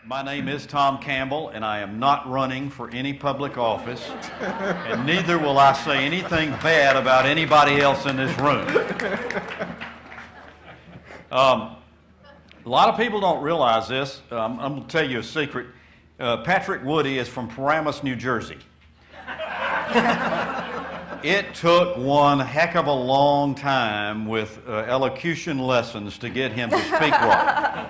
My name is Tom Campbell, and I am not running for any public office, and neither will I say anything bad about anybody else in this room. A lot of people don't realize this. I'm going to tell you a secret. Patrick Woody is from Paramus, New Jersey. It took one heck of a long time with elocution lessons to get him to speak right.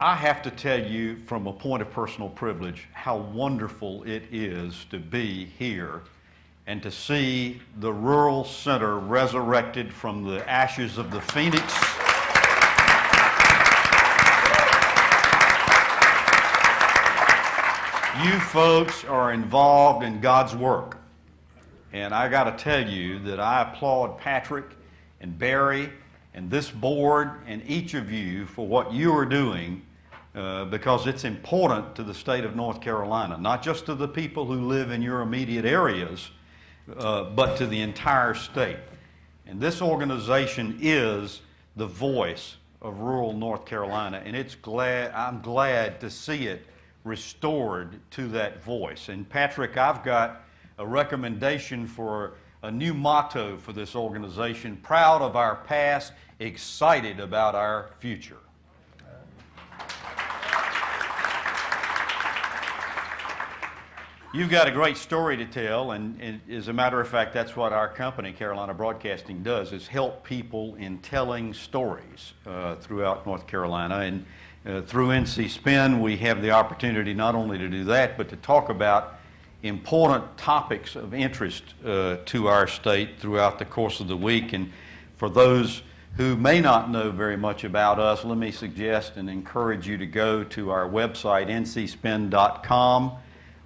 I have to tell you from a point of personal privilege how wonderful it is to be here and to see the rural center resurrected from the ashes of the phoenix. You folks are involved in God's work. And I got to tell you that I applaud Patrick and Barry and this board and each of you for what you are doing because it's important to the state of North Carolina, not just to the people who live in your immediate areas, but to the entire state. And this organization is the voice of rural North Carolina, and I'm glad to see it restored to that voice. And Patrick, I've got a recommendation for a new motto for this organization: proud of our past, excited about our future. You've got a great story to tell, and as a matter of fact, that's what our company, Carolina Broadcasting, does, is help people in telling stories throughout North Carolina. And through NC Spin, we have the opportunity not only to do that, but to talk about important topics of interest to our state throughout the course of the week. And for those who may not know very much about us, let me suggest and encourage you to go to our website, ncspin.com.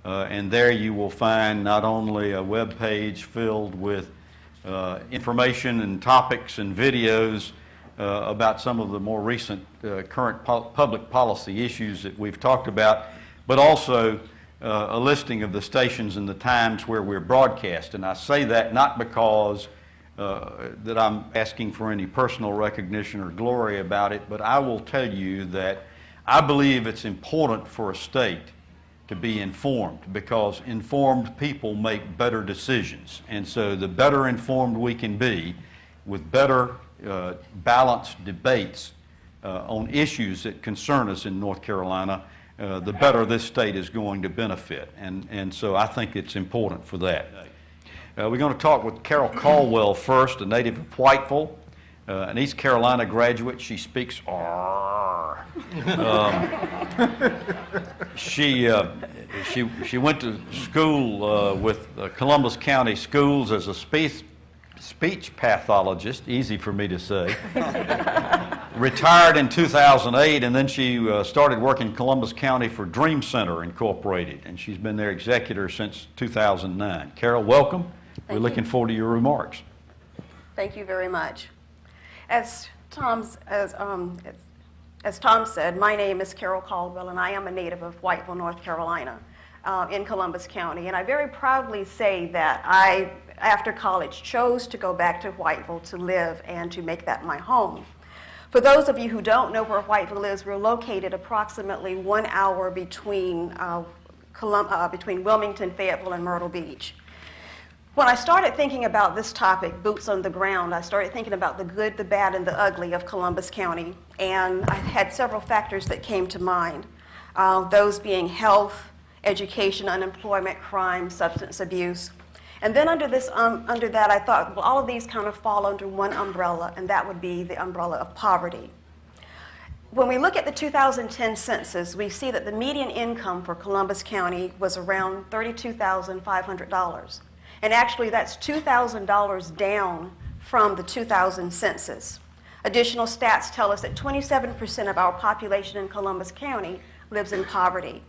And there you will find not only a web page filled with information and topics and videos about some of the more recent current public policy issues that we've talked about, but also a listing of the stations and the times where we're broadcast. And I say that not because that I'm asking for any personal recognition or glory about it, but I will tell you that I believe it's important for a state to be informed, because informed people make better decisions. And so the better informed we can be with better balanced debates on issues that concern us in North Carolina, the better this state is going to benefit. And so I think it's important for that. We're going to talk with Carol Caldwell first, a native of Whiteville, an East Carolina graduate. She speaks R. She went to school with Columbus County Schools as a speech pathologist, easy for me to say. Retired in 2008, and then she started working in Columbus County for Dream Center Incorporated, and she's been their executor since 2009. Carol, welcome. We're looking forward to your remarks. Thank you very much. As Tom said, my name is Carol Caldwell, and I am a native of Whiteville, North Carolina, in Columbus County. And I very proudly say that I, after college, chose to go back to Whiteville to live and to make that my home. For those of you who don't know where Whiteville is, we're located approximately 1 hour between Wilmington, Fayetteville, and Myrtle Beach. When I started thinking about this topic, boots on the ground, I started thinking about the good, the bad, and the ugly of Columbus County. And I had several factors that came to mind, those being health, education, unemployment, crime, substance abuse. And then under that, I thought, well, all of these kind of fall under one umbrella, and that would be the umbrella of poverty. When we look at the 2010 census, we see that the median income for Columbus County was around $32,500. And actually, that's $2,000 down from the 2000 census. Additional stats tell us that 27% of our population in Columbus County lives in poverty.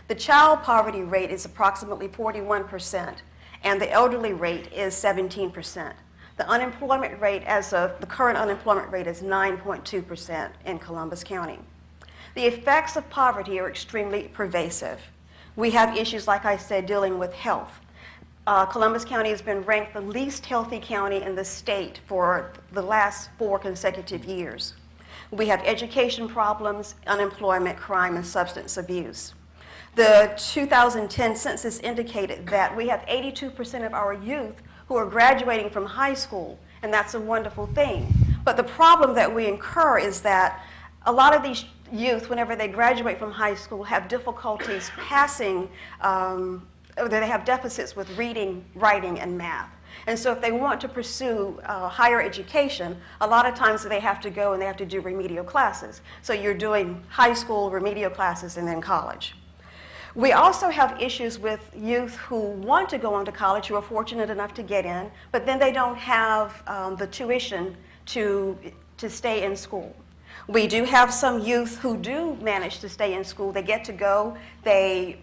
The child poverty rate is approximately 41%, and the elderly rate is 17%. The unemployment rate, as of the current unemployment rate, is 9.2% in Columbus County. The effects of poverty are extremely pervasive. We have issues, like I said, dealing with health. Columbus County has been ranked the least healthy county in the state for the last 4 consecutive years. We have education problems, unemployment, crime, and substance abuse. The 2010 census indicated that we have 82% of our youth who are graduating from high school, and that's a wonderful thing. But the problem that we incur is that a lot of these youth, whenever they graduate from high school, have difficulties passing, they have deficits with reading, writing, and math. And so if they want to pursue higher education, a lot of times they have to go and they have to do remedial classes. So you're doing high school, remedial classes, and then college. We also have issues with youth who want to go on to college, who are fortunate enough to get in, but then they don't have the tuition to stay in school. We do have some youth who do manage to stay in school. They get to go, they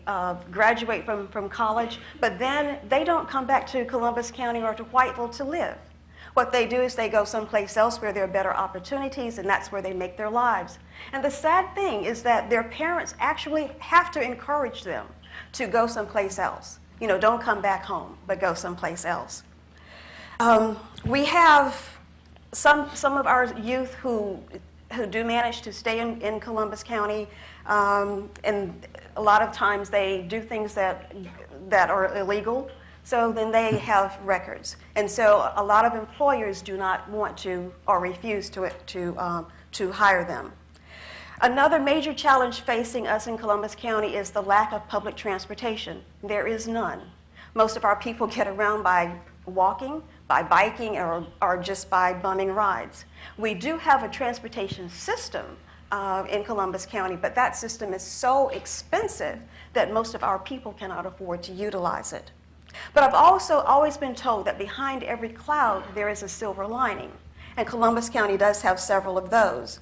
graduate from college, but then they don't come back to Columbus County or to Whiteville to live. What they do is they go someplace else where there are better opportunities, and that's where they make their lives. And the sad thing is that their parents actually have to encourage them to go someplace else. You know, don't come back home, but go someplace else. We have some of our youth who do manage to stay in Columbus County, and a lot of times they do things that are illegal. So then they have records. And so a lot of employers do not want to or refuse to hire them. Another major challenge facing us in Columbus County is the lack of public transportation. There is none. Most of our people get around by walking, by biking, or just by bumming rides. We do have a transportation system in Columbus County, but that system is so expensive that most of our people cannot afford to utilize it. But I've also always been told that behind every cloud there is a silver lining, and Columbus County does have several of those.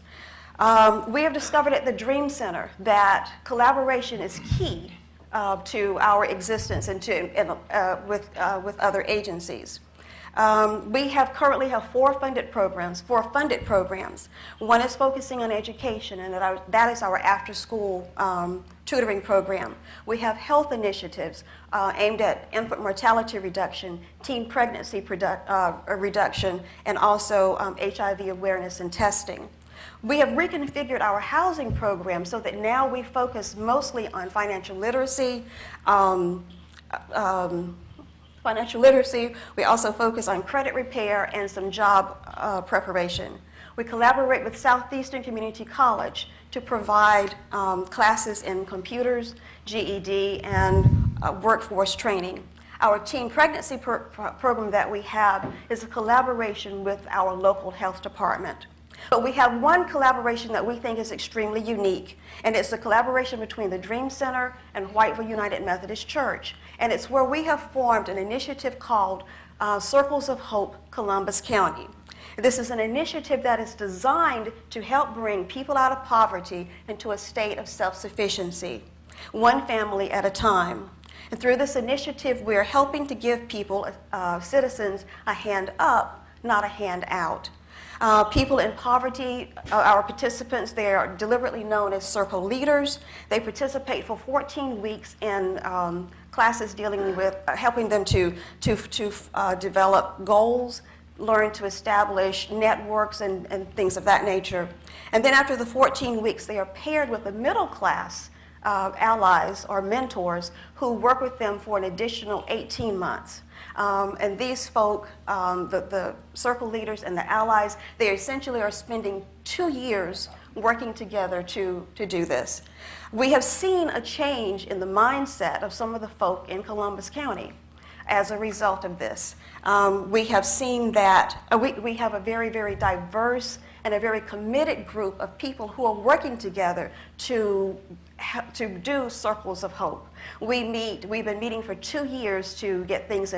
We have discovered at the Dream Center that collaboration is key to our existence and with other agencies. We currently have four funded programs. One is focusing on education, and that is our after-school tutoring program. We have health initiatives aimed at infant mortality reduction, teen pregnancy reduction, and also HIV awareness and testing. We have reconfigured our housing program so that now we focus mostly on financial literacy. We also focus on credit repair and some job preparation. We collaborate with Southeastern Community College to provide classes in computers, GED, and workforce training. Our teen pregnancy program that we have is a collaboration with our local health department. But we have one collaboration that we think is extremely unique, and it's a collaboration between the Dream Center and Whiteville United Methodist Church. And it's where we have formed an initiative called Circles of Hope Columbus County. This is an initiative that is designed to help bring people out of poverty into a state of self-sufficiency, one family at a time. And through this initiative, we're helping to give people, citizens, a hand up, not a hand out. People in poverty, our participants, they are deliberately known as circle leaders. They participate for 14 weeks in classes dealing with helping them to develop goals, learn to establish networks and things of that nature. And then after the 14 weeks, they are paired with a middle class allies or mentors who work with them for an additional 18 months. And these folk, the circle leaders and the allies, they essentially are spending 2 years working together to do this. We have seen a change in the mindset of some of the folk in Columbus County as a result of this. We have seen that we have a very, very diverse and a very committed group of people who are working together to do Circles of Hope. We've been meeting for 2 years to get things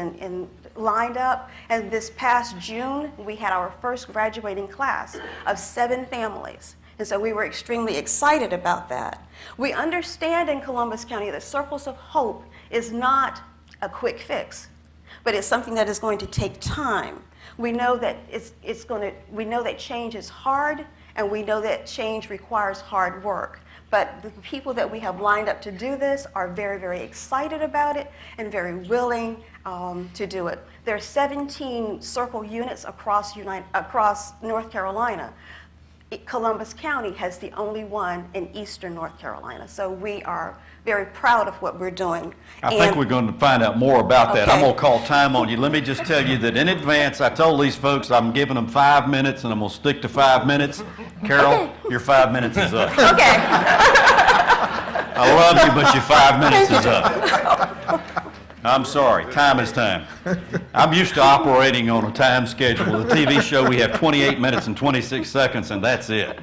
lined up, and this past June we had our first graduating class of 7 families. And so we were extremely excited about that. We understand in Columbus County that Circles of Hope is not a quick fix, but it's something that is going to take time. We know that we know that change is hard, and we know that change requires hard work. But the people that we have lined up to do this are very, very excited about it and very willing to do it. There are 17 circle units across North Carolina. Columbus County has the only one in eastern North Carolina. So we are very proud of what we're doing. I think we're going to find out more about that. Okay. I'm going to call time on you. Let me just tell you that in advance, I told these folks I'm giving them 5 minutes, and I'm going to stick to 5 minutes. Carol, your 5 minutes is up. Okay. I love you, but your 5 minutes is up. I'm sorry. Time is time. I'm used to operating on a time schedule. The TV show, we have 28 minutes and 26 seconds, and that's it.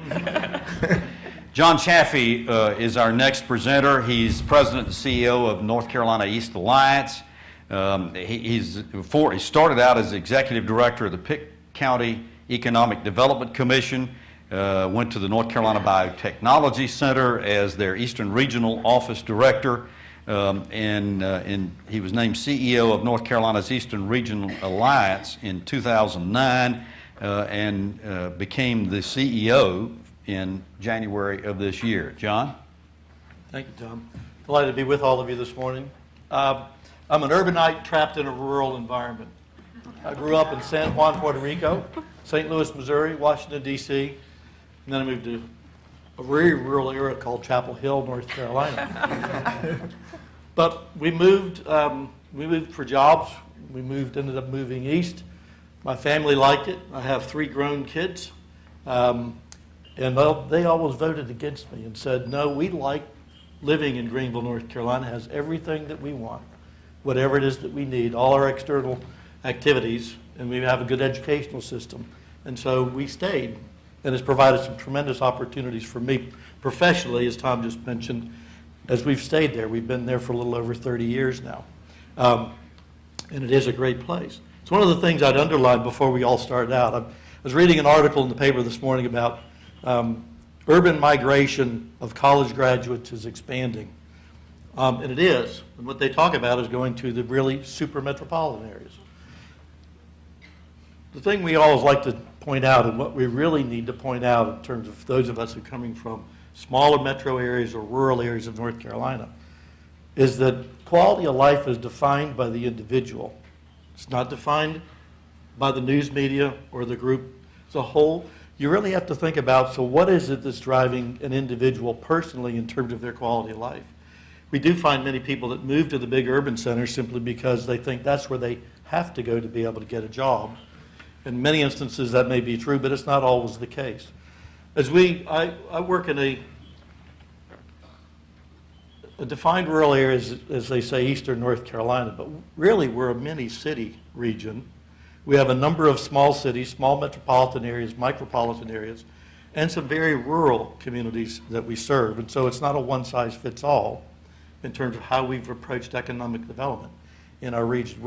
John Chaffee is our next presenter. He's president and CEO of North Carolina East Alliance. He started out as executive director of the Pitt County Economic Development Commission, went to the North Carolina Biotechnology Center as their Eastern Regional Office Director, and he was named CEO of North Carolina's Eastern Regional Alliance in 2009 and became the CEO in January of this year. John? Thank you, Tom. Delighted to be with all of you this morning. I'm an urbanite trapped in a rural environment. I grew up in San Juan, Puerto Rico, St. Louis, Missouri, Washington, D.C., and then I moved to a very rural area called Chapel Hill, North Carolina. But we moved for jobs. Ended up moving east. My family liked it. I have 3 grown kids. And they always voted against me and said, no, we like living in Greenville, North Carolina. It has everything that we want, whatever it is that we need, all our external activities, and we have a good educational system. And so we stayed, and it's provided some tremendous opportunities for me professionally, as Tom just mentioned, as we've stayed there. We've been there for a little over 30 years now. And it is a great place. It's one of the things I'd underline before we all started out. I was reading an article in the paper this morning about urban migration of college graduates is expanding. And it is. And what they talk about is going to the really super metropolitan areas. The thing we always like to point out, and what we really need to point out in terms of those of us who are coming from smaller metro areas or rural areas of North Carolina, is that quality of life is defined by the individual. It's not defined by the news media or the group as a whole. You really have to think about, so what is it that's driving an individual personally in terms of their quality of life? We do find many people that move to the big urban centers simply because they think that's where they have to go to be able to get a job. In many instances that may be true, but it's not always the case. I work in a defined rural area, as they say, eastern North Carolina, but really we're a mini-city region. We have a number of small cities, small metropolitan areas, micropolitan areas, and some very rural communities that we serve. And so it's not a one-size-fits-all in terms of how we've approached economic development in our region.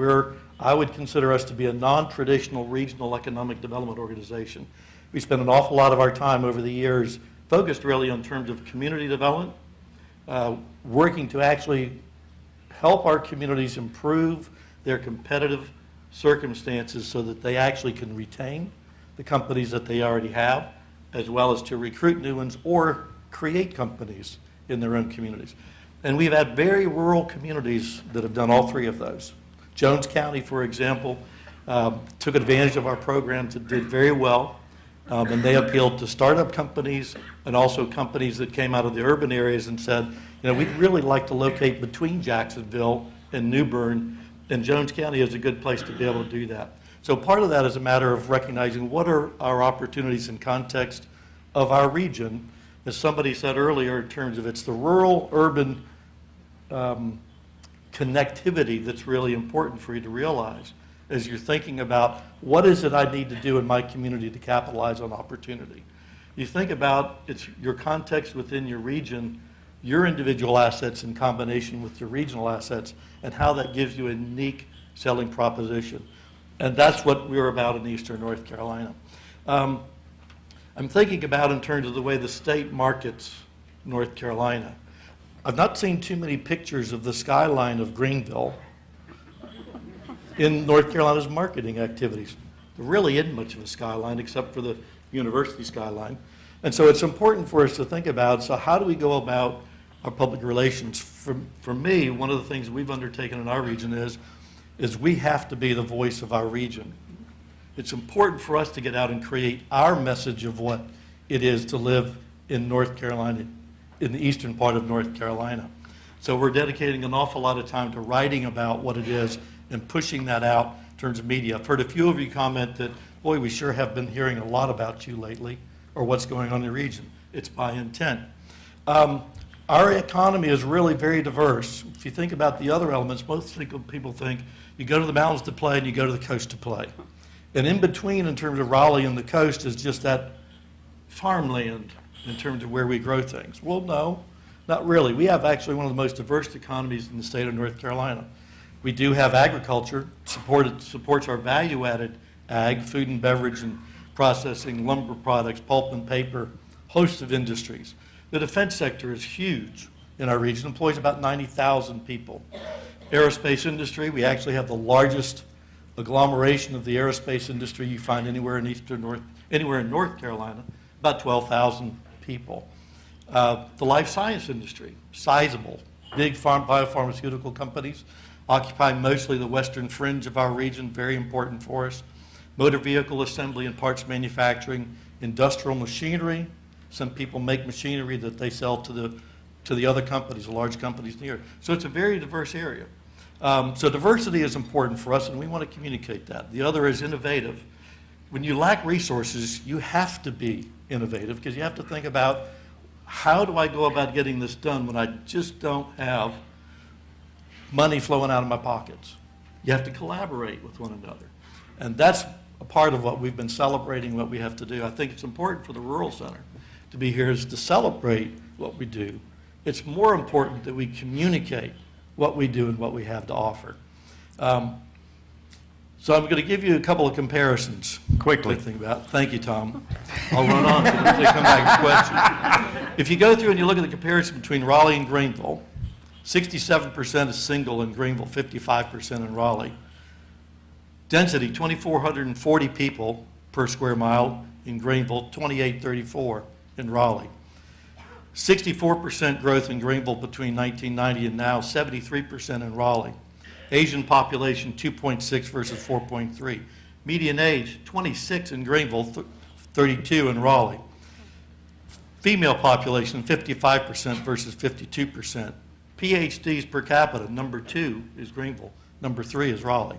I would consider us to be a non-traditional regional economic development organization. We spend an awful lot of our time over the years focused really on terms of community development, working to actually help our communities improve their competitive circumstances so that they actually can retain the companies that they already have, as well as to recruit new ones or create companies in their own communities. And we've had very rural communities that have done all 3 of those. Jones County, for example, took advantage of our programs and did very well. And they appealed to startup companies and also companies that came out of the urban areas and said, you know, we'd really like to locate between Jacksonville and New Bern, and Jones County is a good place to be able to do that. So part of that is a matter of recognizing what are our opportunities in context of our region. As somebody said earlier, in terms of it's the rural-urban connectivity that's really important for you to realize as you're thinking about what is it I need to do in my community to capitalize on opportunity. You think about it's your context within your region, your individual assets in combination with your regional assets, and how that gives you a unique selling proposition. And that's what we're about in eastern North Carolina. I'm thinking about in terms of the way the state markets North Carolina. I've not seen too many pictures of the skyline of Greenville in North Carolina's marketing activities. There really isn't much of a skyline except for the university skyline. And so it's important for us to think about, so how do we go about our public relations? For me, one of the things we've undertaken in our region is we have to be the voice of our region. It's important for us to get out and create our message of what it is to live in North Carolina, in the eastern part of North Carolina. So we're dedicating an awful lot of time to writing about what it is and pushing that out in terms of media. I've heard a few of you comment that, boy, we sure have been hearing a lot about you lately, or what's going on in the region. It's by intent. Our economy is really very diverse. If you think about the other elements, most people think you go to the mountains to play and you go to the coast to play. And in between, in terms of Raleigh and the coast, is just that farmland in terms of where we grow things. Well, no, not really. We have actually one of the most diverse economies in the state of North Carolina. We do have agriculture, supports our value-added ag, food and beverage and processing, lumber products, pulp and paper, hosts of industries. The defense sector is huge in our region, employs about 90,000 people. Aerospace industry, we actually have the largest agglomeration of the aerospace industry you find anywhere in North Carolina, about 12,000 people. The life science industry, sizable, big biopharmaceutical companies, occupy mostly the western fringe of our region, very important for us. Motor vehicle assembly and parts manufacturing, industrial machinery. Some people make machinery that they sell to the other companies, the large companies here. So it's a very diverse area. So diversity is important for us, and we want to communicate that. The other is innovative. When you lack resources, you have to be innovative, because you have to think about, how do I go about getting this done when I just don't have money flowing out of my pockets? You have to collaborate with one another. And that's a part of what we've been celebrating, what we have to do. I think it's important for the Rural Center to be here, is to celebrate what we do. It's more important that we communicate what we do and what we have to offer. So I'm going to give you a couple of comparisons. Quickly. To think about. Thank you, Tom. I'll run on until they come back to questions. If you go through and you look at the comparison between Raleigh and Greenville, 67% is single in Greenville, 55% in Raleigh. Density, 2,440 people per square mile in Greenville, 2,834 in Raleigh. 64% growth in Greenville between 1990 and now, 73% in Raleigh. Asian population, 2.6 versus 4.3. Median age, 26 in Greenville, 32 in Raleigh. Female population, 55% versus 52%. PhDs per capita, number 2 is Greenville, number 3 is Raleigh.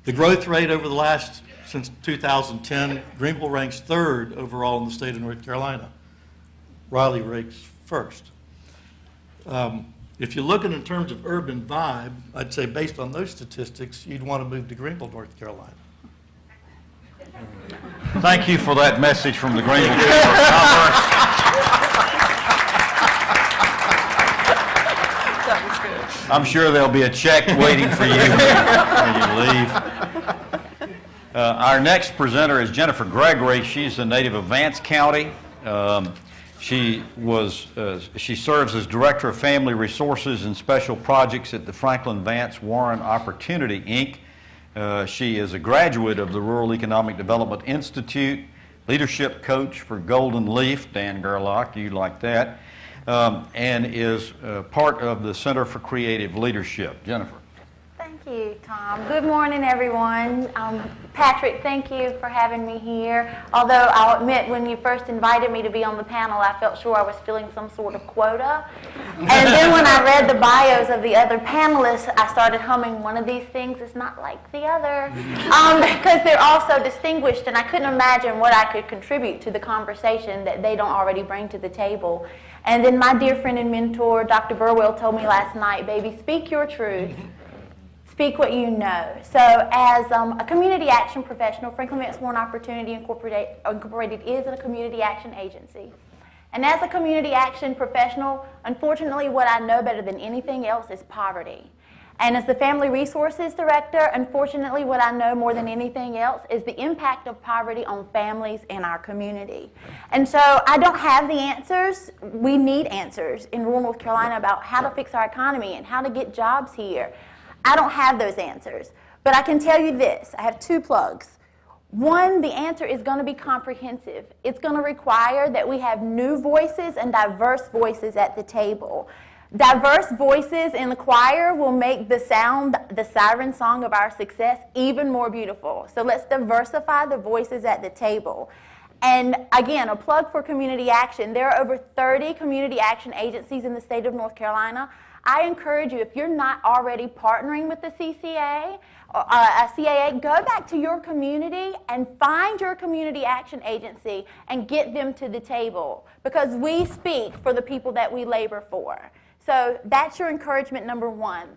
The growth rate over the last, since 2010, Greenville ranks 3rd overall in the state of North Carolina. Raleigh ranks 1st. If you look at it in terms of urban vibe, I'd say based on those statistics, you'd want to move to Greenville, North Carolina. Thank you for that message from the Greenville Chamber of Commerce. I'm sure there'll be a check waiting for you when you leave. Our next presenter is Jennifer Gregory. She's a native of Vance County. She serves as Director of Family Resources and Special Projects at the Franklin-Vance-Warren Opportunity, Inc. She is a graduate of the Rural Economic Development Institute, leadership coach for Golden Leaf, Dan Gerlach, you like that, and is part of the Center for Creative Leadership. Jennifer. Thank you, Tom. Good morning, everyone. Patrick, thank you for having me here. Although I'll admit, when you first invited me to be on the panel, I felt sure I was filling some sort of quota. And then when I read the bios of the other panelists, I started humming, one of these things is not like the other, because they're all so distinguished, and I couldn't imagine what I could contribute to the conversation that they don't already bring to the table. And then my dear friend and mentor, Dr. Burwell, told me last night, baby, speak your truth. Speak what you know. So as a community action professional, Franklin-Vance-Warren Opportunity Incorporated is a community action agency. And as a community action professional, unfortunately, what I know better than anything else is poverty. And as the Family Resources Director, unfortunately, what I know more than anything else is the impact of poverty on families in our community. And so I don't have the answers. We need answers in rural North Carolina about how to fix our economy and how to get jobs here. I don't have those answers, but I can tell you this. I have 2 plugs. One, the answer is going to be comprehensive. It's going to require that we have new voices and diverse voices at the table. Diverse voices in the choir will make the siren song of our success even more beautiful. So let's diversify the voices at the table. And again, a plug for community action. There are over 30 community action agencies in the state of North Carolina. I encourage you, if you're not already partnering with the CCA, CAA, go back to your community and find your community action agency and get them to the table, because we speak for the people that we labor for. So that's your encouragement number one.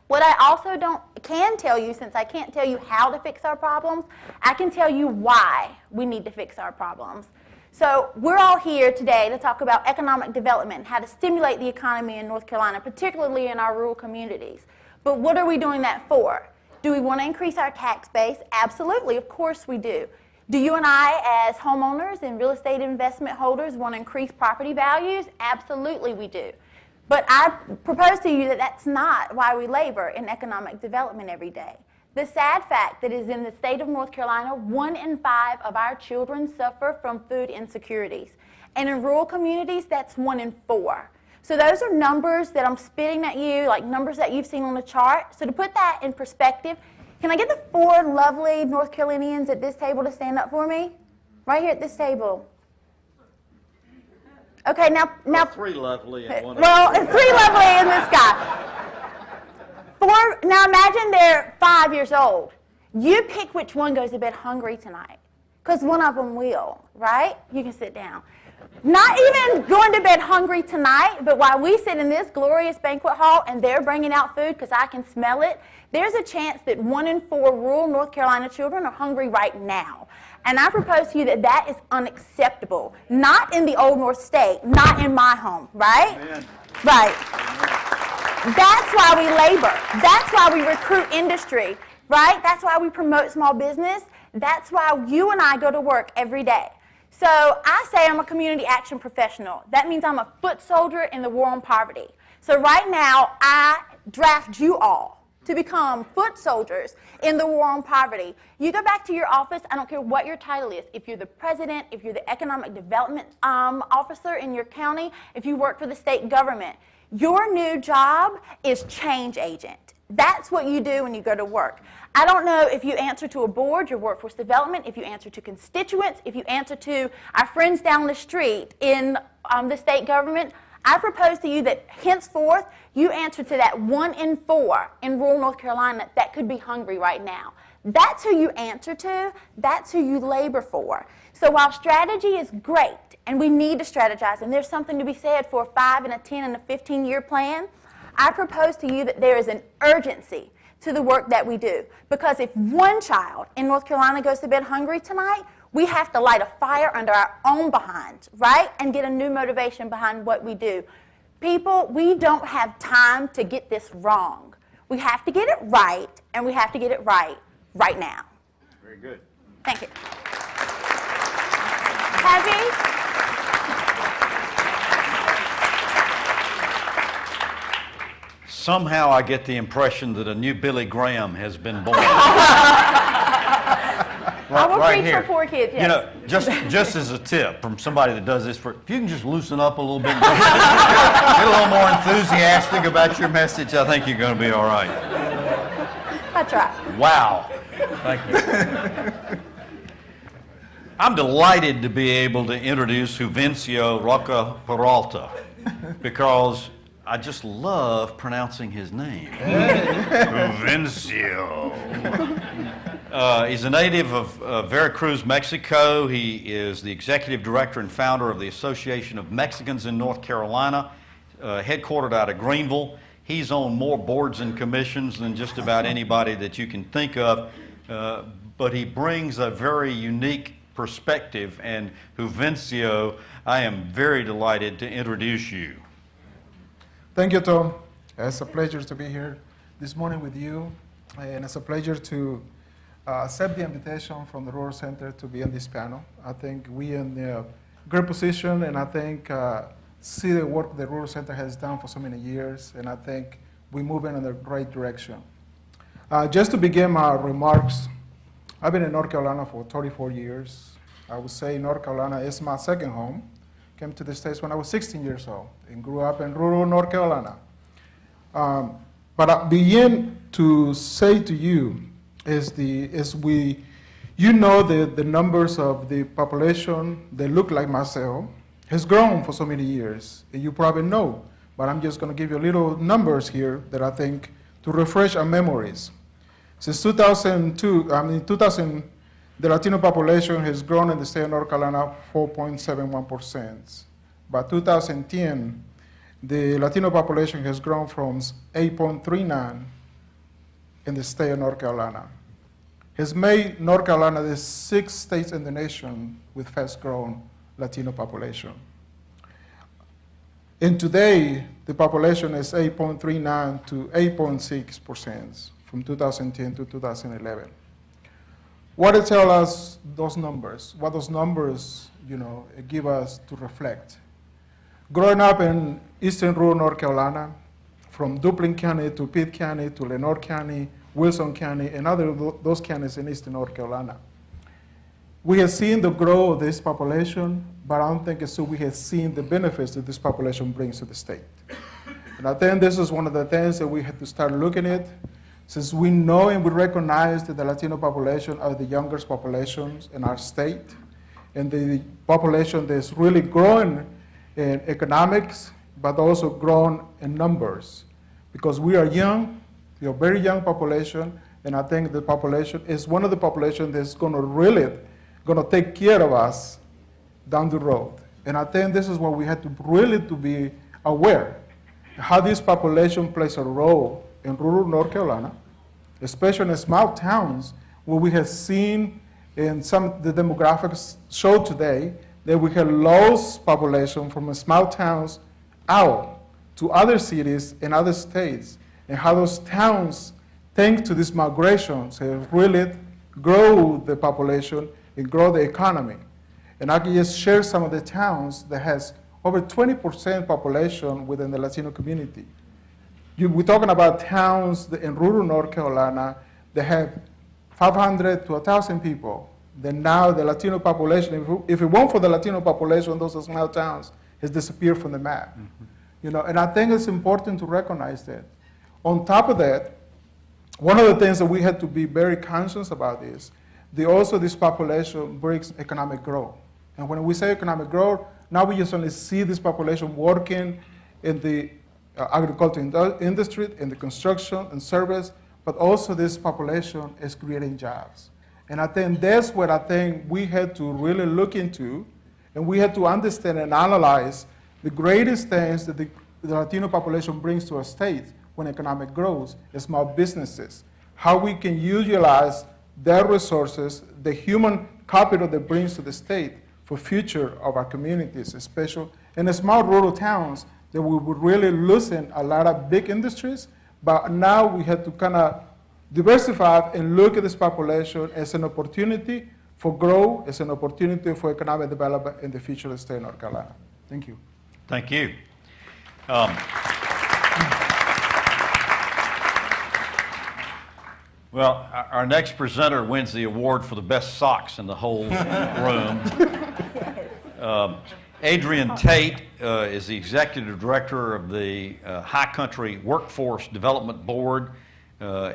What I also can tell you, since I can't tell you how to fix our problems, I can tell you why we need to fix our problems. So we're all here today to talk about economic development, how to stimulate the economy in North Carolina, particularly in our rural communities. But what are we doing that for? Do we want to increase our tax base? Absolutely, of course we do. Do you and I, as homeowners and real estate investment holders, want to increase property values? Absolutely we do. But I propose to you that that's not why we labor in economic development every day. The sad fact that is in the state of North Carolina, 1 in 5 of our children suffer from food insecurities. And in rural communities, that's 1 in 4. So those are numbers that I'm spitting at you, like numbers that you've seen on the chart. So to put that in perspective, can I get the 4 lovely North Carolinians at this table to stand up for me? Right here at this table. Okay, now 3 lovely and 1 well, 3 lovely in this guy. 4, now imagine they're 5 years old. You pick which one goes to bed hungry tonight, because one of them will, right? You can sit down. Not even going to bed hungry tonight, but while we sit in this glorious banquet hall and they're bringing out food because I can smell it, there's a chance that 1 in 4 rural North Carolina children are hungry right now. And I propose to you that that is unacceptable. Not in the Old North State, not in my home, right? Amen. Right. That's why we labor. That's why we recruit industry, right? That's why we promote small business. That's why you and I go to work every day. So I say I'm a community action professional. That means I'm a foot soldier in the war on poverty. So right now, I draft you all to become foot soldiers in the war on poverty. You go back to your office, I don't care what your title is. If you're the president, if you're the economic development officer in your county, if you work for the state government, your new job is change agent. That's what you do when you go to work. I don't know if you answer to a board, your workforce development, if you answer to constituents, if you answer to our friends down the street in the state government. I propose to you that henceforth you answer to that 1 in 4 in rural North Carolina that could be hungry right now. That's who you answer to. That's who you labor for. So while strategy is great, and we need to strategize, and there's something to be said for a 5 and a 10 and a 15-year plan, I propose to you that there is an urgency to the work that we do. Because if one child in North Carolina goes to bed hungry tonight, we have to light a fire under our own behinds, right? And get a new motivation behind what we do. People, we don't have time to get this wrong. We have to get it right, and we have to get it right now. Very good. Thank you. Happy? Somehow I get the impression that a new Billy Graham has been born. I will right preach here. for 4 kids, yes. You know, just as a tip from somebody that does this, if you can just loosen up a little bit, get a little more enthusiastic about your message, I think you're going to be all right. That's right. Wow. Thank you. I'm delighted to be able to introduce Juvencio Rocha-Peralta because I just love pronouncing his name. Juvencio. He's a native of Veracruz, Mexico. He is the executive director and founder of the Association of Mexicans in North Carolina, headquartered out of Greenville. He's on more boards and commissions than just about anybody that you can think of, but he brings a very unique perspective. And Juvencio, I am very delighted to introduce you. Thank you, Tom. It's a pleasure to be here this morning with you, and it's a pleasure to accept the invitation from the Rural Center to be on this panel. I think we are in a great position, and I think see the work the Rural Center has done for so many years, and I think we're moving in the right direction. Just to begin my remarks, I've been in North Carolina for 34 years. I would say North Carolina is my second home. Came to the States when I was 16 years old and grew up in rural North Carolina. But I begin to say to you, as we You know the numbers of the population that look like Maceo has grown for so many years, and you probably know, but I'm just going to give you little numbers here that I think to refresh our memories. Since 2000, the Latino population has grown in the state of North Carolina 4.71%. By 2010, the Latino population has grown from 8.39 in the state of North Carolina. Has made North Carolina the 6th state in the nation with fast-growing Latino population. And today, the population is 8.39 to 8.6% from 2010 to 2011. What do tell us those numbers? What those numbers, give us to reflect? Growing up in eastern rural North Carolina, from Duplin County to Pitt County to Lenoir County, Wilson County, and other those counties in eastern North Carolina, we have seen the growth of this population, but I don't think it's so we have seen the benefits that this population brings to the state. And I think this is one of the things that we have to start looking at, since we know and we recognize that the Latino population are the youngest populations in our state, and the population that's really growing in economics, but also growing in numbers. Because we are young, we are a very young population, and I think the population is one of the populations that's going to take care of us down the road. And I think this is what we have to really to be aware, how this population plays a role in rural North Carolina, especially in small towns where we have seen in some the demographics show today that we have lost population from small towns out to other cities and other states, and how those towns, thanks to these migrations, have really grown the population and grow the economy. And I can just share some of the towns that has over 20% population within the Latino community. We're talking about towns in rural North Carolina that have 500 to 1,000 people. Then now the Latino population, if it weren't for the Latino population, those small towns has disappeared from the map. Mm-hmm. And I think it's important to recognize that. On top of that, one of the things that we had to be very conscious about is also this population brings economic growth. And when we say economic growth, now we just only see this population working in the agricultural industry, in the construction and service, but also this population is creating jobs. And I think that's what I think we had to really look into, and we had to understand and analyze the greatest things that the Latino population brings to our state when economic growth is small businesses, how we can utilize their resources, the human capital that brings to the state for future of our communities, especially in the small rural towns that we would really loosen a lot of big industries, but now we have to kind of diversify and look at this population as an opportunity for growth, as an opportunity for economic development in the future of the state of North Carolina. Thank you. Thank you. Well, our next presenter wins the award for the best socks in the whole room. Adrian Tait is the executive director of the High Country Workforce Development Board.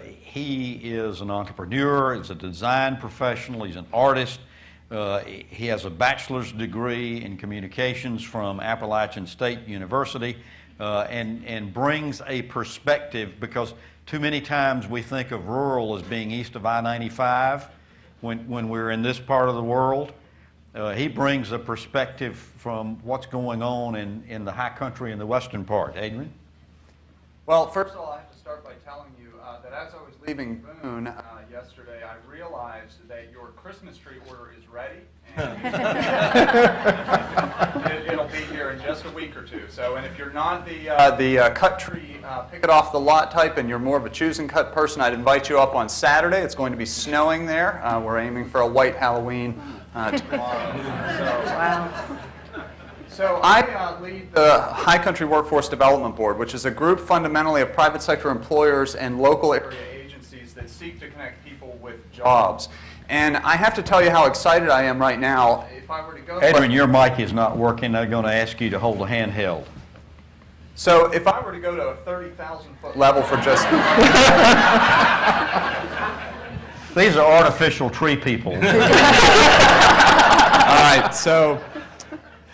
He is an entrepreneur, he's a design professional, he's an artist. He has a bachelor's degree in communications from Appalachian State University, and brings a perspective, because too many times we think of rural as being east of I-95 when we're in this part of the world. He brings a perspective from what's going on in the high country in the western part. Adrian? Well, first of all, I have to start by telling you that as I was leaving Boone yesterday, I realized that your Christmas tree order is ready. And it'll be here in just a week or two. So, and if you're not the cut tree, pick it off the lot type, and you're more of a choose and cut person, I'd invite you up on Saturday. It's going to be snowing there. We're aiming for a white Halloween tomorrow. So I lead the High Country Workforce Development Board, which is a group fundamentally of private sector employers and local area agencies that seek to connect people with jobs. And I have to tell you how excited I am right now. If I were to go, Adrian, your mic is not working. I'm going to ask you to hold a handheld. So if I were to go to a 30,000-foot level for just These are artificial tree people. All right,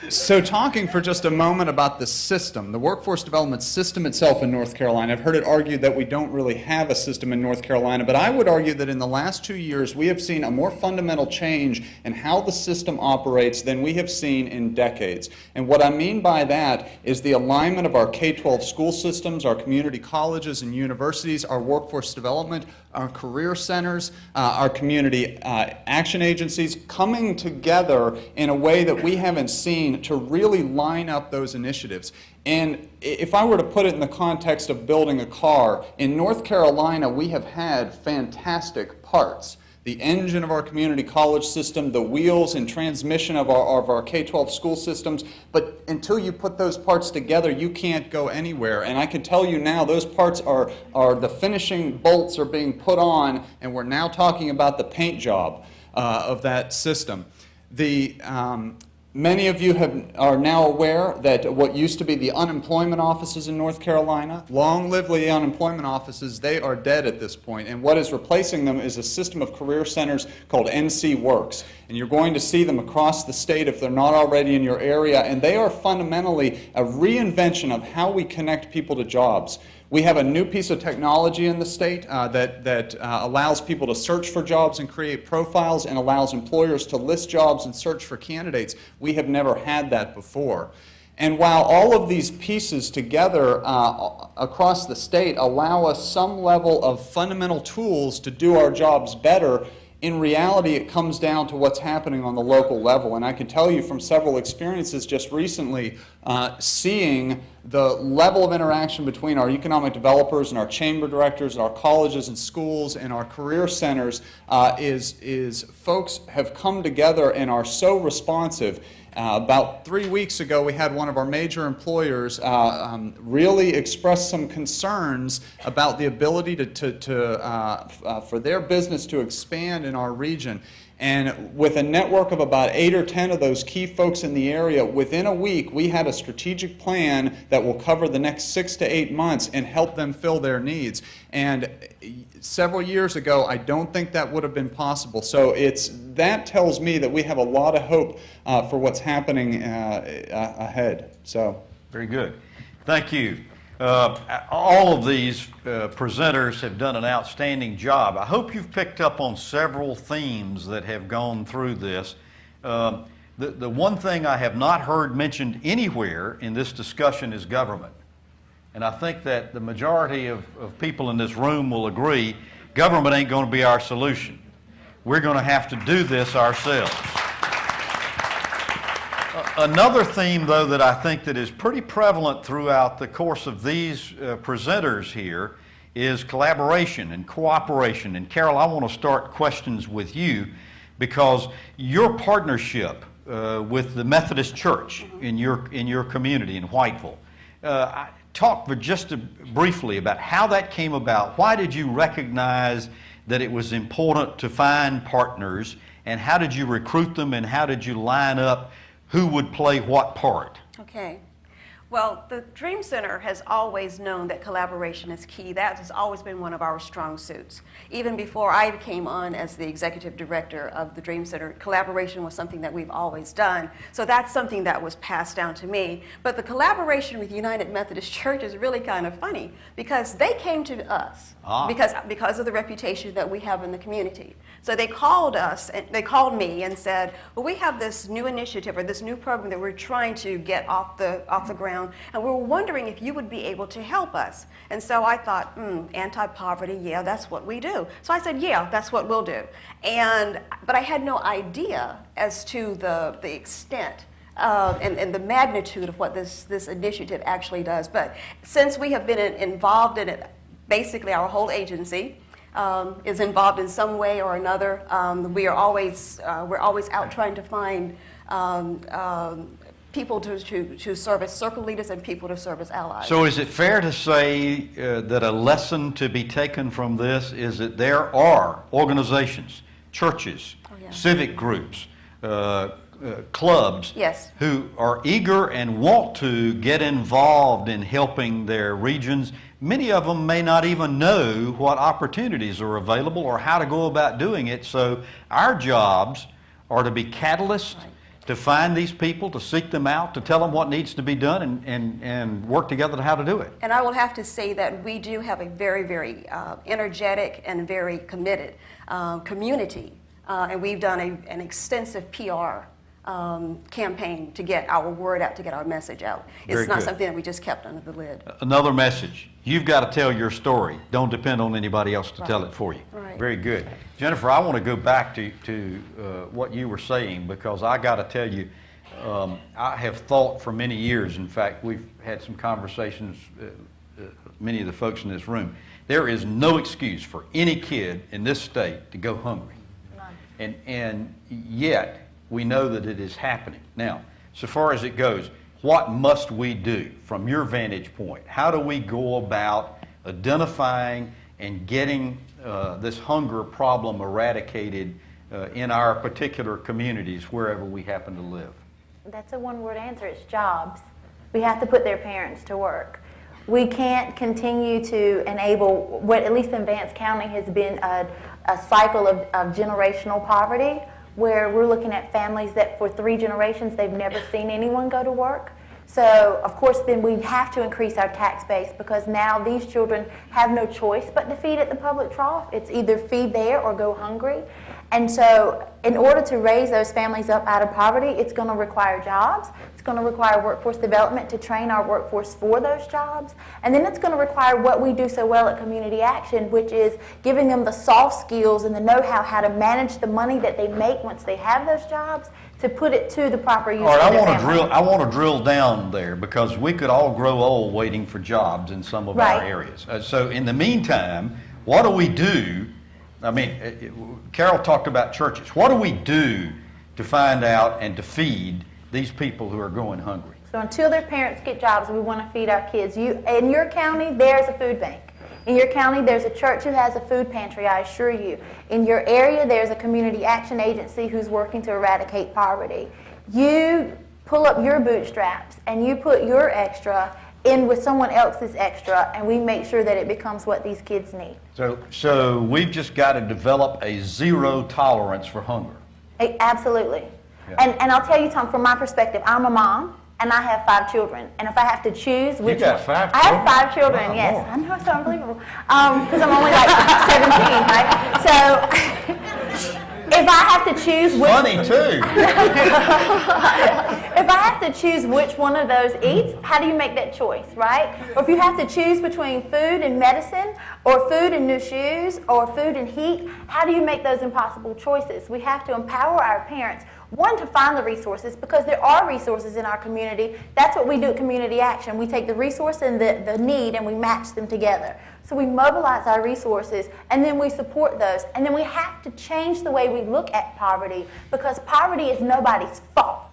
so talking for just a moment about the system, the workforce development system itself in North Carolina. I've heard it argued that we don't really have a system in North Carolina, but I would argue that in the last 2 years we have seen a more fundamental change in how the system operates than we have seen in decades. And what I mean by that is the alignment of our K-12 school systems, our community colleges and universities, our workforce development, our career centers, our community action agencies coming together in a way that we haven't seen to really line up those initiatives. And if I were to put it in the context of building a car, in North Carolina we have had fantastic parts. The engine of our community college system, the wheels and transmission of our K-12 school systems, but until you put those parts together, you can't go anywhere. And I can tell you now, those parts are the finishing bolts are being put on, and we're now talking about the paint job of that system. Many of you are now aware that what used to be the unemployment offices in North Carolina, long live the unemployment offices, they are dead at this point. And what is replacing them is a system of career centers called NC Works. And you're going to see them across the state if they're not already in your area. And they are fundamentally a reinvention of how we connect people to jobs. We have a new piece of technology in the state that allows people to search for jobs and create profiles and allows employers to list jobs and search for candidates. We have never had that before. And while all of these pieces together across the state allow us some level of fundamental tools to do our jobs better, in reality, it comes down to what's happening on the local level. And I can tell you from several experiences just recently, seeing the level of interaction between our economic developers and our chamber directors and our colleges and schools and our career centers is folks have come together and are so responsive. About 3 weeks ago, we had one of our major employers really express some concerns about the ability for their business to expand in our region. And with a network of about 8 or 10 of those key folks in the area, within a week, we had a strategic plan that will cover the next 6 to 8 months and help them fill their needs. And several years ago, I don't think that would have been possible. So that tells me that we have a lot of hope for what's happening ahead. So very good. Thank you. All of these presenters have done an outstanding job. I hope you've picked up on several themes that have gone through this. The one thing I have not heard mentioned anywhere in this discussion is government. And I think that the majority of people in this room will agree government ain't going to be our solution. We're going to have to do this ourselves. Another theme, though, that I think that is pretty prevalent throughout the course of these presenters here is collaboration and cooperation. And Carol, I want to start questions with you because your partnership with the Methodist Church in your community in Whiteville. Talk just briefly about how that came about. Why did you recognize that it was important to find partners, and how did you recruit them, and how did you line up who would play what part? Okay. Well, the Dream Center has always known that collaboration is key. That has always been one of our strong suits. Even before I came on as the executive director of the Dream Center, collaboration was something that we've always done. So that's something that was passed down to me. But the collaboration with United Methodist Church is really kind of funny because they came to us because of the reputation that we have in the community. So they called us, and they called me and said, well, we have this new initiative or this new program that we're trying to get off the ground, and we're wondering if you would be able to help us. And so I thought, anti-poverty, yeah, that's what we do. So I said, yeah, that's what we'll do. But I had no idea as to the extent and the magnitude of what this initiative actually does. But since we have been involved in it, basically our whole agency is involved in some way or another. We're always out trying to find people to serve as circle leaders and people to serve as allies. So is it fair to say that a lesson to be taken from this is that there are organizations, churches, civic groups, clubs who are eager and want to get involved in helping their regions, many of them may not even know what opportunities are available or how to go about doing it. So our jobs are to be catalysts to find these people, to seek them out, to tell them what needs to be done, and work together to how to do it. And I will have to say that we do have a very, very energetic and very committed community. And we've done an extensive PR campaign to get our word out, to get our message out. Very It's not good. something that we just kept under the lid. Another message. You've got to tell your story. Don't depend on anybody else to tell it for you. Right. Very good. Jennifer, I want to go back to what you were saying, because I got to tell you, I have thought for many years, in fact, we've had some conversations, many of the folks in this room, there is no excuse for any kid in this state to go hungry. None. And yet, we know that it is happening. Now, so far as it goes, what must we do from your vantage point? How do we go about identifying and getting this hunger problem eradicated in our particular communities, wherever we happen to live? That's a one-word answer. It's jobs. We have to put their parents to work. We can't continue to enable what, at least in Vance County, has been a cycle of generational poverty, where we're looking at families that for 3 generations they've never seen anyone go to work. So, of course, then we have to increase our tax base, because now these children have no choice but to feed at the public trough. It's either feed there or go hungry. And so, in order to raise those families up out of poverty, it's going to require jobs. It's going to require workforce development to train our workforce for those jobs. And then it's going to require what we do so well at Community Action, which is giving them the soft skills and the know-how how to manage the money that they make once they have those jobs, to put it to the proper use. All right, of their family. I want to drill down there, because we could all grow old waiting for jobs in some of our Right. areas. So in the meantime, what do we do? I mean, Carol talked about churches. What do we do to find out and to feed these people who are going hungry? So until their parents get jobs, we want to feed our kids. In your county, there's a food bank. In your county, there's a church who has a food pantry, I assure you. In your area, there's a community action agency who's working to eradicate poverty. You pull up your bootstraps and you put your extra in with someone else's extra, and we make sure that it becomes what these kids need. So we've just got to develop a zero tolerance for hunger. Absolutely. Yeah. And I'll tell you, Tom, from my perspective, I'm a mom, and I have 5 children. And if I have to choose which got 5 I have 5 children, Wow, yes. more. I know, it's so unbelievable. Because I'm only like 17, right? So if I have to choose which... Funny, too. If I have to choose which one of those eats, how do you make that choice, right? Or if you have to choose between food and medicine, or food and new shoes, or food and heat, how do you make those impossible choices? We have to empower our parents, one, to find the resources, because there are resources in our community. That's what we do at Community Action. We take the resource and the need, and we match them together. So we mobilize our resources, and then we support those. And then we have to change the way we look at poverty, because poverty is nobody's fault.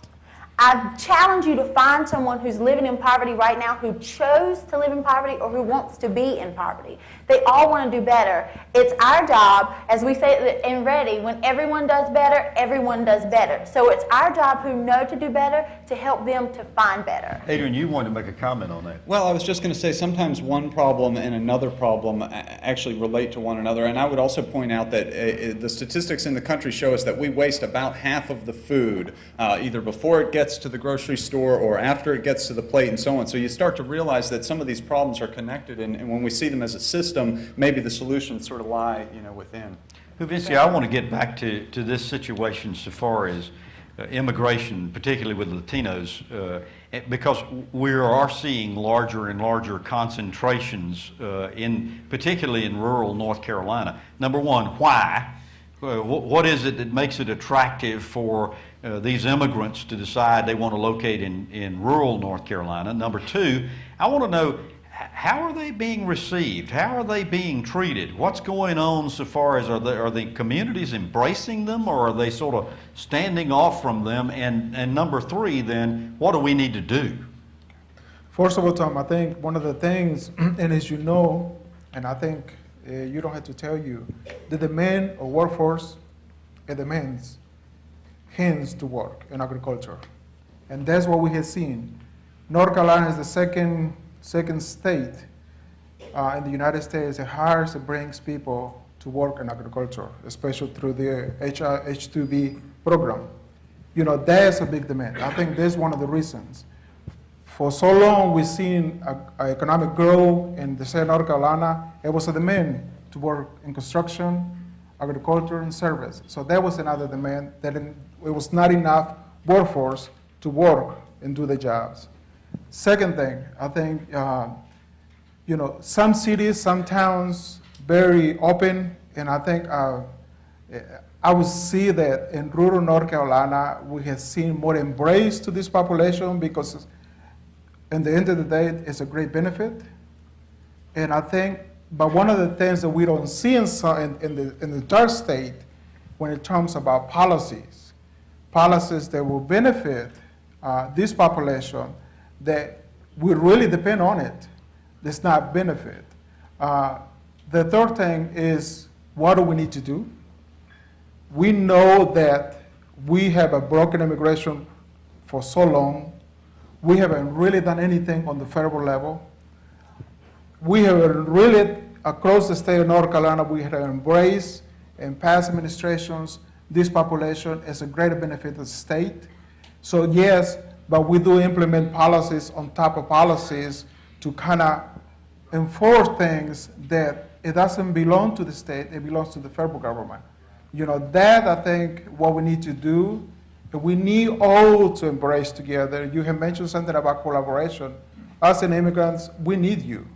I challenge you to find someone who's living in poverty right now, who chose to live in poverty or who wants to be in poverty. They all want to do better. It's our job, as we say in Ready, when everyone does better, everyone does better. So it's our job who know to do better to help them to find better. Adrian, you wanted to make a comment on that. Well, I was just going to say sometimes one problem and another problem actually relate to one another. And I would also point out that the statistics in the country show us that we waste about half of the food, either before it gets to the grocery store or after it gets to the plate and so on. So you start to realize that some of these problems are connected, and when we see them as a system, maybe the solutions sort of lie, within. Juvencio, I want to get back to this situation so far as immigration, particularly with Latinos, because we are seeing larger and larger concentrations, particularly in rural North Carolina. Number one, why? What is it that makes it attractive for these immigrants to decide they want to locate in rural North Carolina? Number two, I want to know, how are they being received? How are they being treated? What's going on so far as, are the communities embracing them, or are they sort of standing off from them? And number three, then, what do we need to do? First of all, Tom, I think one of the things, and as you know, and I think you don't have to tell you, the demand of workforce, it demands hands to work in agriculture. And that's what we have seen. North Carolina is the second state in the United States, it hires and brings people to work in agriculture, especially through the H-2B program. There's a big demand. I think that's one of the reasons. For so long, we've seen economic growth in the state of North Carolina. It was a demand to work in construction, agriculture, and service. So there was another demand that it was not enough workforce to work and do the jobs. Second thing, I think, some cities, some towns, very open, and I think I would see that in rural North Carolina, we have seen more embrace to this population because in the end of the day, it's a great benefit. And I think, but one of the things that we don't see in the entire state when it comes about policies that will benefit this population, that we really depend on it, does not benefit. The third thing is, what do we need to do? We know that we have a broken immigration for so long. We haven't really done anything on the federal level. We have really, across the state of North Carolina, we have embraced in past administrations this population as a greater benefit of the state. So yes, but we do implement policies on top of policies to kind of enforce things that it doesn't belong to the state, it belongs to the federal government. That I think what we need to do, we need all to embrace together. You have mentioned something about collaboration. Us and immigrants, we need you.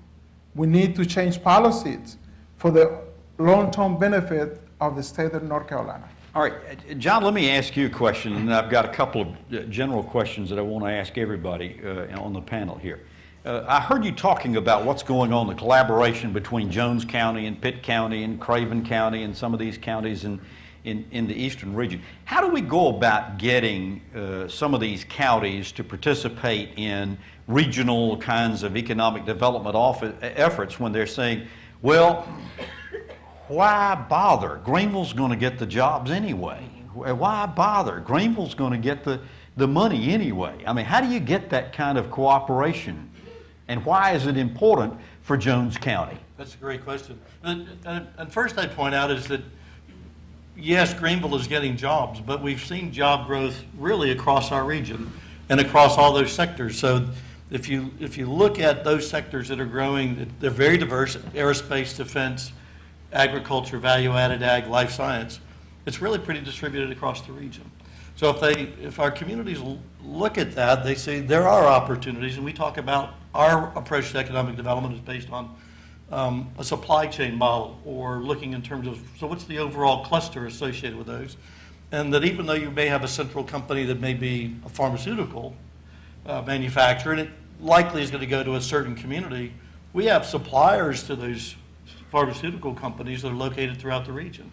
We need to change policies for the long-term benefit of the state of North Carolina. All right, John, let me ask you a question, and I've got a couple of general questions that I want to ask everybody on the panel here. I heard you talking about what's going on, the collaboration between Jones County and Pitt County and Craven County and some of these counties in the eastern region. How do we go about getting some of these counties to participate in regional kinds of economic development efforts when they're saying, well, why bother? Greenville's going to get the jobs anyway. Why bother? Greenville's going to get the money anyway. I mean, how do you get that kind of cooperation? And why is it important for Jones County? That's a great question. And first I'd point out is that, yes, Greenville is getting jobs, but we've seen job growth really across our region and across all those sectors. So if you look at those sectors that are growing, they're very diverse: aerospace, defense, agriculture, value-added ag, life science. It's really pretty distributed across the region. So if our communities look at that, they see there are opportunities, and we talk about our approach to economic development is based on a supply chain model, or looking in terms of, so what's the overall cluster associated with those? And that even though you may have a central company that may be a pharmaceutical manufacturer, and it likely is going to go to a certain community, we have suppliers to those pharmaceutical companies that are located throughout the region.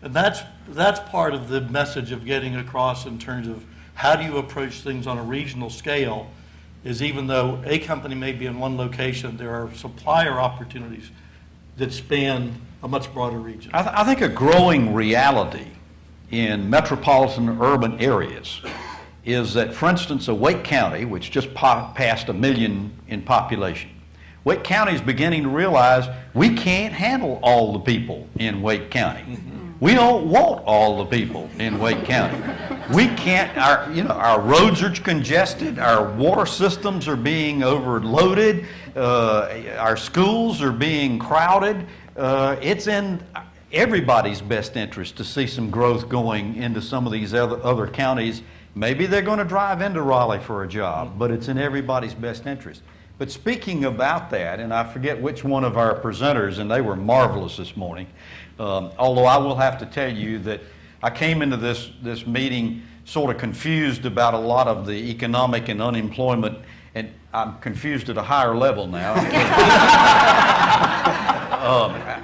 And that's part of the message of getting across in terms of how do you approach things on a regional scale, is even though a company may be in one location, there are supplier opportunities that span a much broader region. I think a growing reality in metropolitan urban areas is that, for instance, Wake County, which just passed 1 million in population, Wake County is beginning to realize we can't handle all the people in Wake County. Mm-hmm. We don't want all the people in Wake County. We can't, our roads are congested, our water systems are being overloaded, our schools are being crowded. It's in everybody's best interest to see some growth going into some of these other counties. Maybe they're going to drive into Raleigh for a job, but it's in everybody's best interest. But speaking about that, and I forget which one of our presenters, and they were marvelous this morning, although I will have to tell you that I came into this meeting sort of confused about a lot of the economic and unemployment, and I'm confused at a higher level now.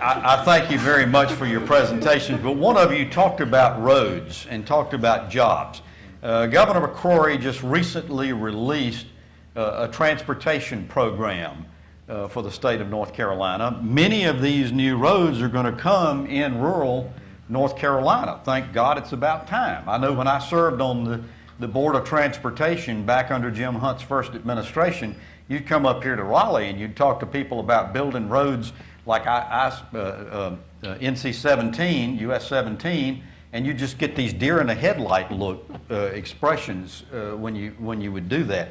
I thank you very much for your presentation, but one of you talked about roads and talked about jobs. Governor McCrory just recently released a transportation program for the state of North Carolina. Many of these new roads are going to come in rural North Carolina. Thank God it's about time. I know when I served on the Board of Transportation back under Jim Hunt's first administration, you'd come up here to Raleigh and you'd talk to people about building roads like NC 17, US 17, and you just get these deer in the headlight look expressions when you would do that.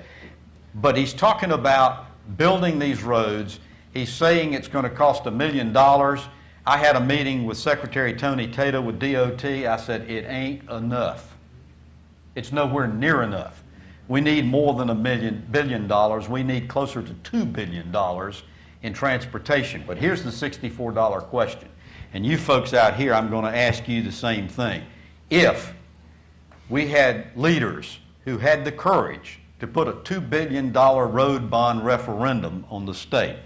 But he's talking about building these roads. He's saying it's going to cost $1 million. I had a meeting with Secretary Tony Tait with DOT. I said, it ain't enough. It's nowhere near enough. We need more than $1 billion. We need closer to $2 billion in transportation. But here's the $64 question. And you folks out here, I'm going to ask you the same thing. If we had leaders who had the courage to put a $2 billion road bond referendum on the state,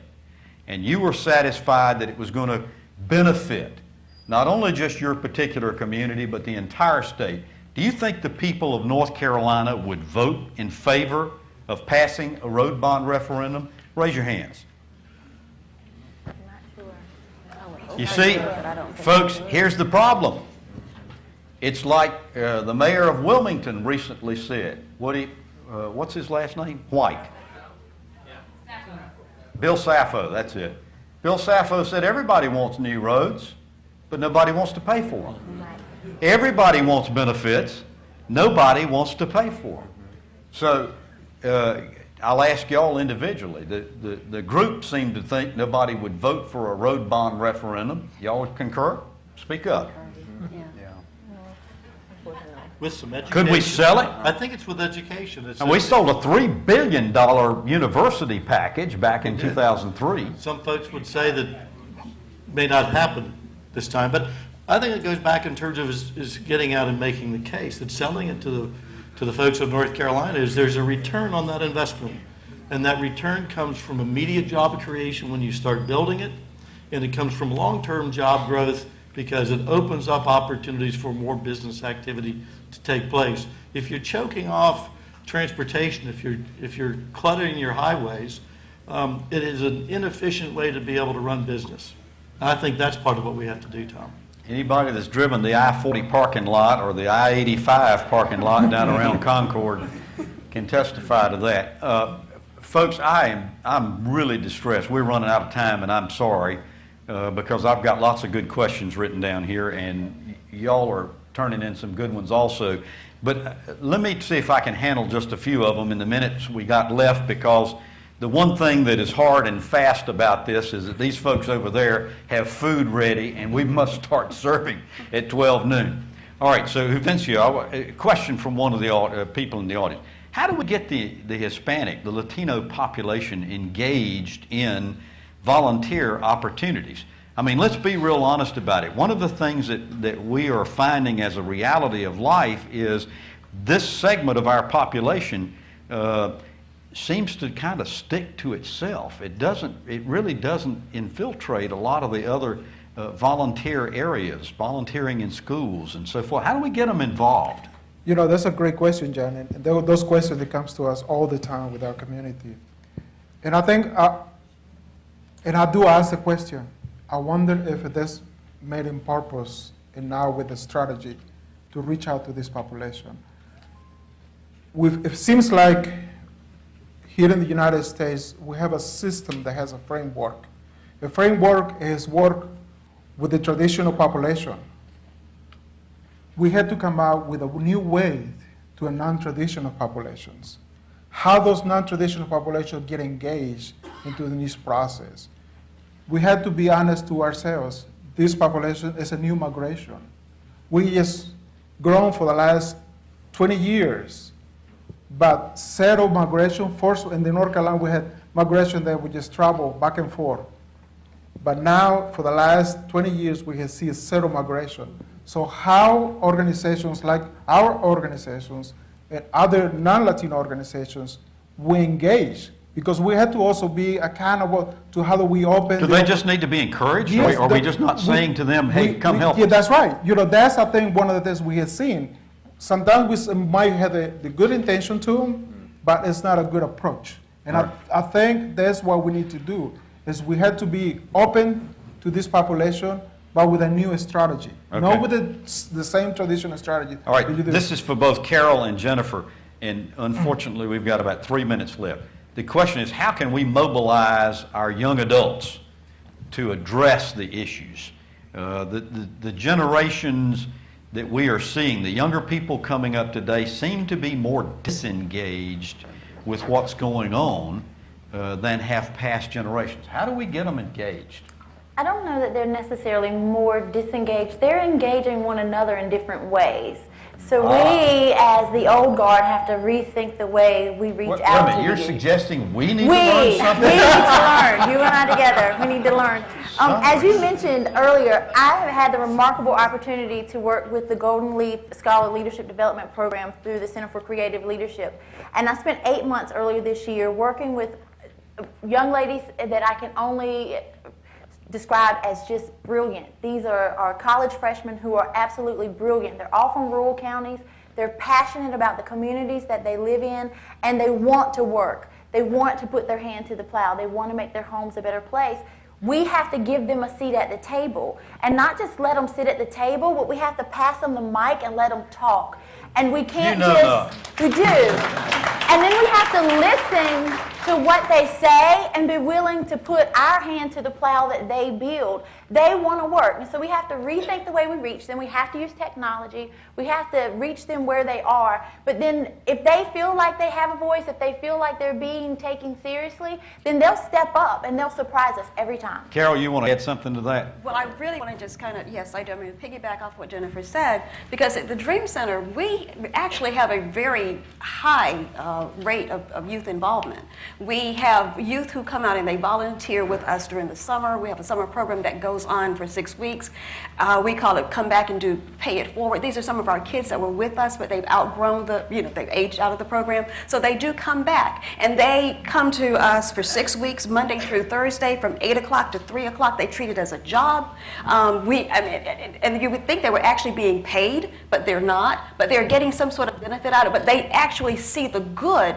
and you were satisfied that it was going to benefit not only just your particular community, but the entire state, do you think the people of North Carolina would vote in favor of passing a road bond referendum? Raise your hands. You see, folks, here's the problem. It's like the mayor of Wilmington recently said. What's his last name? White. Bill Saffo, that's it. Bill Saffo said everybody wants new roads, but nobody wants to pay for them. Everybody wants benefits. Nobody wants to pay for them. So I'll ask y'all individually. The group seemed to think nobody would vote for a road bond referendum. Y'all concur? Speak up. With some education. Could we sell it? I think it's with education. And we sold a $3 billion university package back in 2003. Some folks would say that may not happen this time, but I think it goes back in terms of is getting out and making the case that selling it to the folks of North Carolina is there's a return on that investment, and that return comes from immediate job creation when you start building it, and it comes from long-term job growth because it opens up opportunities for more business activity to take place. If you're choking off transportation, if you're cluttering your highways, it is an inefficient way to be able to run business. And I think that's part of what we have to do, Tom. Anybody that's driven the I-40 parking lot or the I-85 parking lot down around Concord can testify to that. Folks, I'm really distressed. We're running out of time, and I'm sorry because I've got lots of good questions written down here, and y'all are turning in some good ones also. But let me see if I can handle just a few of them in the minutes we got left, because the one thing that is hard and fast about this is that these folks over there have food ready, and we must start serving at 12 noon. All right, so Juvencio, a question from one of the people in the audience. How do we get the Hispanic, the Latino population engaged in volunteer opportunities? I mean, let's be real honest about it. One of the things that we are finding as a reality of life is this segment of our population seems to kind of stick to itself. It really doesn't infiltrate a lot of the other volunteer areas, volunteering in schools and so forth. How do we get them involved? You know, that's a great question, John, and those questions that comes to us all the time with our community. And I think, and I do ask the question, I wonder if it is made in purpose and now with a strategy to reach out to this population. It seems like here in the United States, we have a system that has a framework. The framework is work with the traditional population. We had to come out with a new way to a non-traditional populations. How those non-traditional populations get engaged into this process. We had to be honest to ourselves. This population is a new migration. We just grown for the last 20 years. But zero migration, first in the North Carolina we had migration that we just travel back and forth. But now for the last 20 years we have seen zero migration. So how organizations like our organizations and other non-Latino organizations we engage? Because we had to also be accountable to how do we open. Do they just need to be encouraged? Yes, or are we just not saying to them, hey, come help us? Yeah, that's right. You know, that's, I think, one of the things we have seen. Sometimes we might have the good intention to them, but it's not a good approach. And right. I think that's what we need to do, is we have to be open to this population, but with a new strategy. Okay. Not with the same traditional strategy. All right, this is for both Carol and Jennifer, and unfortunately we've got about 3 minutes left. The question is, how can we mobilize our young adults to address the issues? The generations that we are seeing, the younger people coming up today, seem to be more disengaged with what's going on than have past generations. How do we get them engaged? I don't know that they're necessarily more disengaged. They're engaging one another in different ways. So we, as the old guard, have to rethink the way we reach out to Wait a minute, the you're youth. suggesting we need to learn something? We need to learn. You and I together, we need to learn. As you mentioned earlier, I have had the remarkable opportunity to work with the Golden Leaf Scholar Leadership Development Program through the Center for Creative Leadership. And I spent 8 months earlier this year working with young ladies that I can only describe as just brilliant. These are college freshmen who are absolutely brilliant. They're all from rural counties. They're passionate about the communities that they live in, and they want to work. They want to put their hand to the plow. They want to make their homes a better place. We have to give them a seat at the table, and not just let them sit at the table, but we have to pass them the mic and let them talk. And we can't we do. And then we have to listen to what they say and be willing to put our hand to the plow that they build. They want to work. And so we have to rethink the way we reach them. We have to use technology. We have to reach them where they are. But then if they feel like they have a voice, if they feel like they're being taken seriously, then they'll step up and they'll surprise us every time. Carol, you want to add something to that? Well, I really want to just kind of, yes, I do. I'm going to piggyback off what Jennifer said, because at the Dream Center, we actually have a very high rate of youth involvement. We have youth who come out and they volunteer with us during the summer. We have a summer program that goes on for 6 weeks. We call it Come Back and Do Pay It Forward. These are some of our kids that were with us, but they've outgrown they've aged out of the program. So they do come back, and they come to us for 6 weeks, Monday through Thursday, from 8 o'clock to 3 o'clock. They treat it as a job. And you would think they were actually being paid, but they're not. But they're getting some sort of benefit out of it. But they actually see the good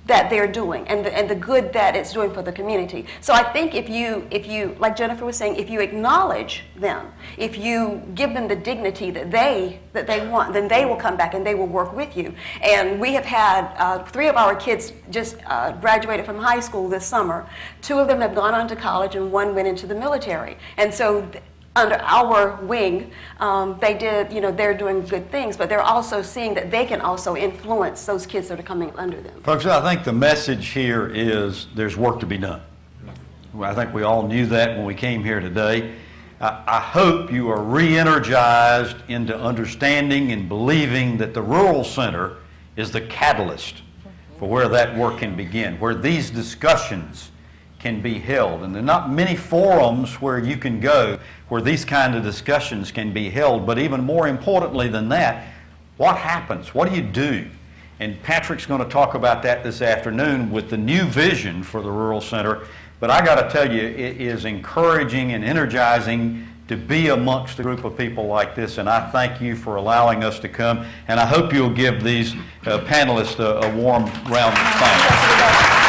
that they're doing and the good that it's doing for the community. So I think if you, like Jennifer was saying, if you acknowledge them, if you give them the dignity that they want, then they will come back and they will work with you. And we have had 3 of our kids just graduated from high school this summer. 2 of them have gone on to college and 1 went into the military. And so under our wing, they're doing good things, but they're also seeing that they can also influence those kids that are coming under them. Folks, I think the message here is there's work to be done. Well, I think we all knew that when we came here today. I hope you are re-energized into understanding and believing that the Rural Center is the catalyst for where that work can begin, where these discussions can be held. And there are not many forums where you can go where these kind of discussions can be held. But even more importantly than that, what happens? What do you do? And Patrick's going to talk about that this afternoon with the new vision for the Rural Center. But I got to tell you, it is encouraging and energizing to be amongst a group of people like this, and I thank you for allowing us to come, and I hope you'll give these panelists a warm round of thanks.